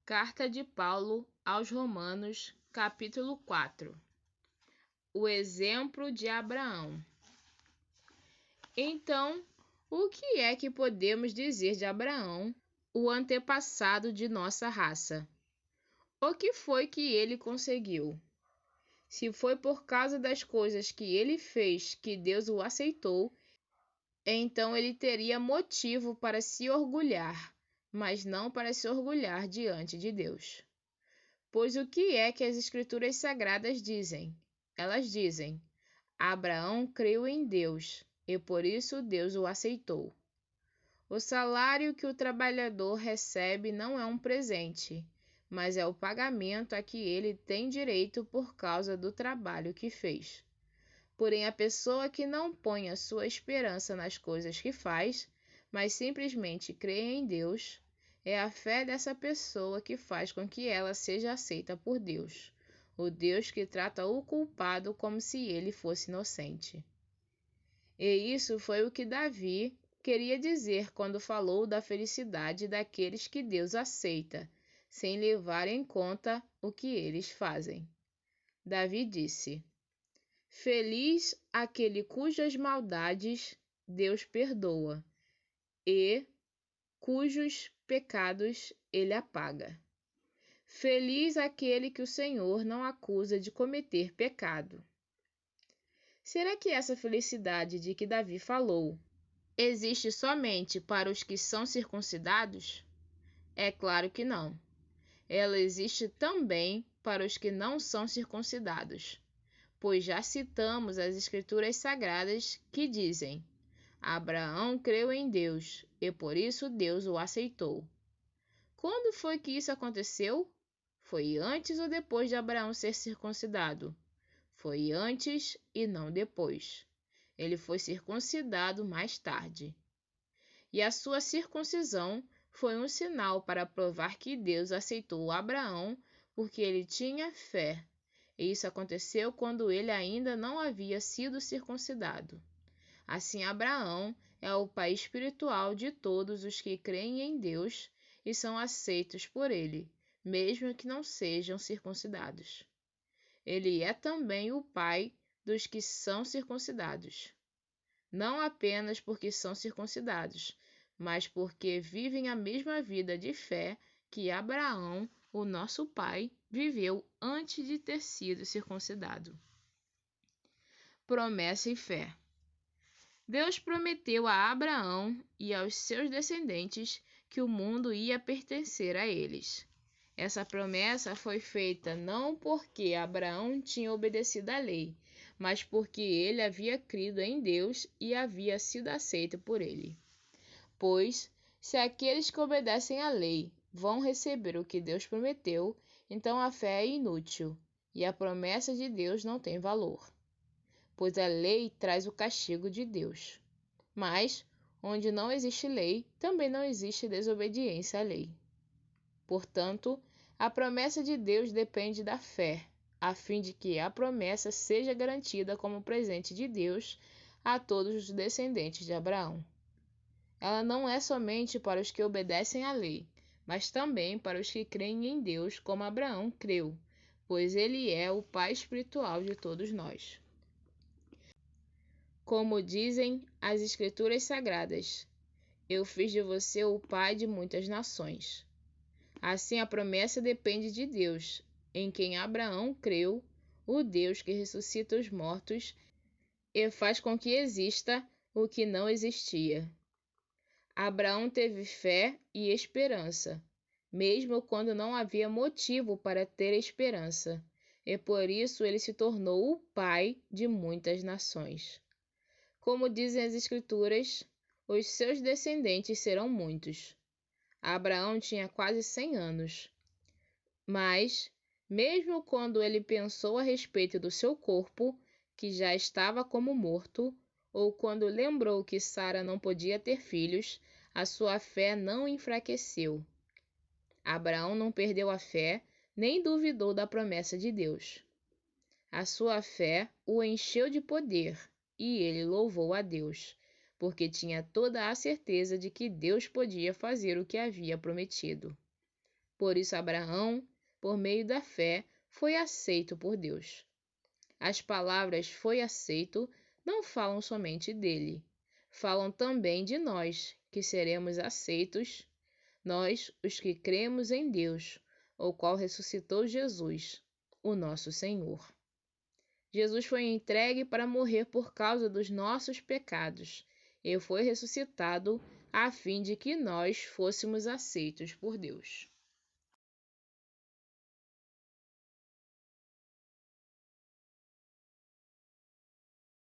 Carta de Paulo aos Romanos, capítulo 4. O exemplo de Abraão. Então, o que é que podemos dizer de Abraão, o antepassado de nossa raça? O que foi que ele conseguiu? Se foi por causa das coisas que ele fez que Deus o aceitou, então ele teria motivo para se orgulhar, mas não para se orgulhar diante de Deus. Pois o que é que as Escrituras Sagradas dizem? Elas dizem: Abraão creu em Deus, e por isso Deus o aceitou. O salário que o trabalhador recebe não é um presente, mas é o pagamento a que ele tem direito por causa do trabalho que fez. Porém, a pessoa que não põe a sua esperança nas coisas que faz, mas simplesmente crê em Deus, é a fé dessa pessoa que faz com que ela seja aceita por Deus, o Deus que trata o culpado como se ele fosse inocente. E isso foi o que Davi queria dizer quando falou da felicidade daqueles que Deus aceita, sem levar em conta o que eles fazem. Davi disse: Feliz aquele cujas maldades Deus perdoa e cujos pecados ele apaga. Feliz aquele que o Senhor não acusa de cometer pecado. Será que essa felicidade de que Davi falou existe somente para os que são circuncidados? É claro que não. Ela existe também para os que não são circuncidados, pois já citamos as Escrituras Sagradas que dizem: Abraão creu em Deus, e por isso Deus o aceitou. Quando foi que isso aconteceu? Foi antes ou depois de Abraão ser circuncidado? Foi antes e não depois. Ele foi circuncidado mais tarde. E a sua circuncisão foi um sinal para provar que Deus aceitou Abraão porque ele tinha fé. E isso aconteceu quando ele ainda não havia sido circuncidado. Assim, Abraão é o pai espiritual de todos os que creem em Deus e são aceitos por ele, mesmo que não sejam circuncidados. Ele é também o pai dos que são circuncidados, não apenas porque são circuncidados, mas porque vivem a mesma vida de fé que Abraão, o nosso pai, viveu antes de ter sido circuncidado. Promessa e fé. Deus prometeu a Abraão e aos seus descendentes que o mundo ia pertencer a eles. Essa promessa foi feita não porque Abraão tinha obedecido à lei, mas porque ele havia crido em Deus e havia sido aceito por ele. Pois, se aqueles que obedecem à lei vão receber o que Deus prometeu, então a fé é inútil e a promessa de Deus não tem valor, pois a lei traz o castigo de Deus. Mas, onde não existe lei, também não existe desobediência à lei. Portanto, a promessa de Deus depende da fé, a fim de que a promessa seja garantida como presente de Deus a todos os descendentes de Abraão. Ela não é somente para os que obedecem à lei, mas também para os que creem em Deus como Abraão creu, pois ele é o pai espiritual de todos nós. Como dizem as Escrituras Sagradas: Eu fiz de você o pai de muitas nações. Assim, a promessa depende de Deus, em quem Abraão creu, o Deus que ressuscita os mortos e faz com que exista o que não existia. Abraão teve fé e esperança, mesmo quando não havia motivo para ter esperança, e por isso ele se tornou o pai de muitas nações. Como dizem as Escrituras, os seus descendentes serão muitos. Abraão tinha quase 100 anos. Mas, mesmo quando ele pensou a respeito do seu corpo, que já estava como morto, ou quando lembrou que Sara não podia ter filhos, a sua fé não enfraqueceu. Abraão não perdeu a fé, nem duvidou da promessa de Deus. A sua fé o encheu de poder, e ele louvou a Deus, porque tinha toda a certeza de que Deus podia fazer o que havia prometido. Por isso Abraão, por meio da fé, foi aceito por Deus. As palavras "foi aceito" não falam somente dele, falam também de nós, que seremos aceitos, nós, os que cremos em Deus, o qual ressuscitou Jesus, o nosso Senhor. Jesus foi entregue para morrer por causa dos nossos pecados e foi ressuscitado a fim de que nós fôssemos aceitos por Deus.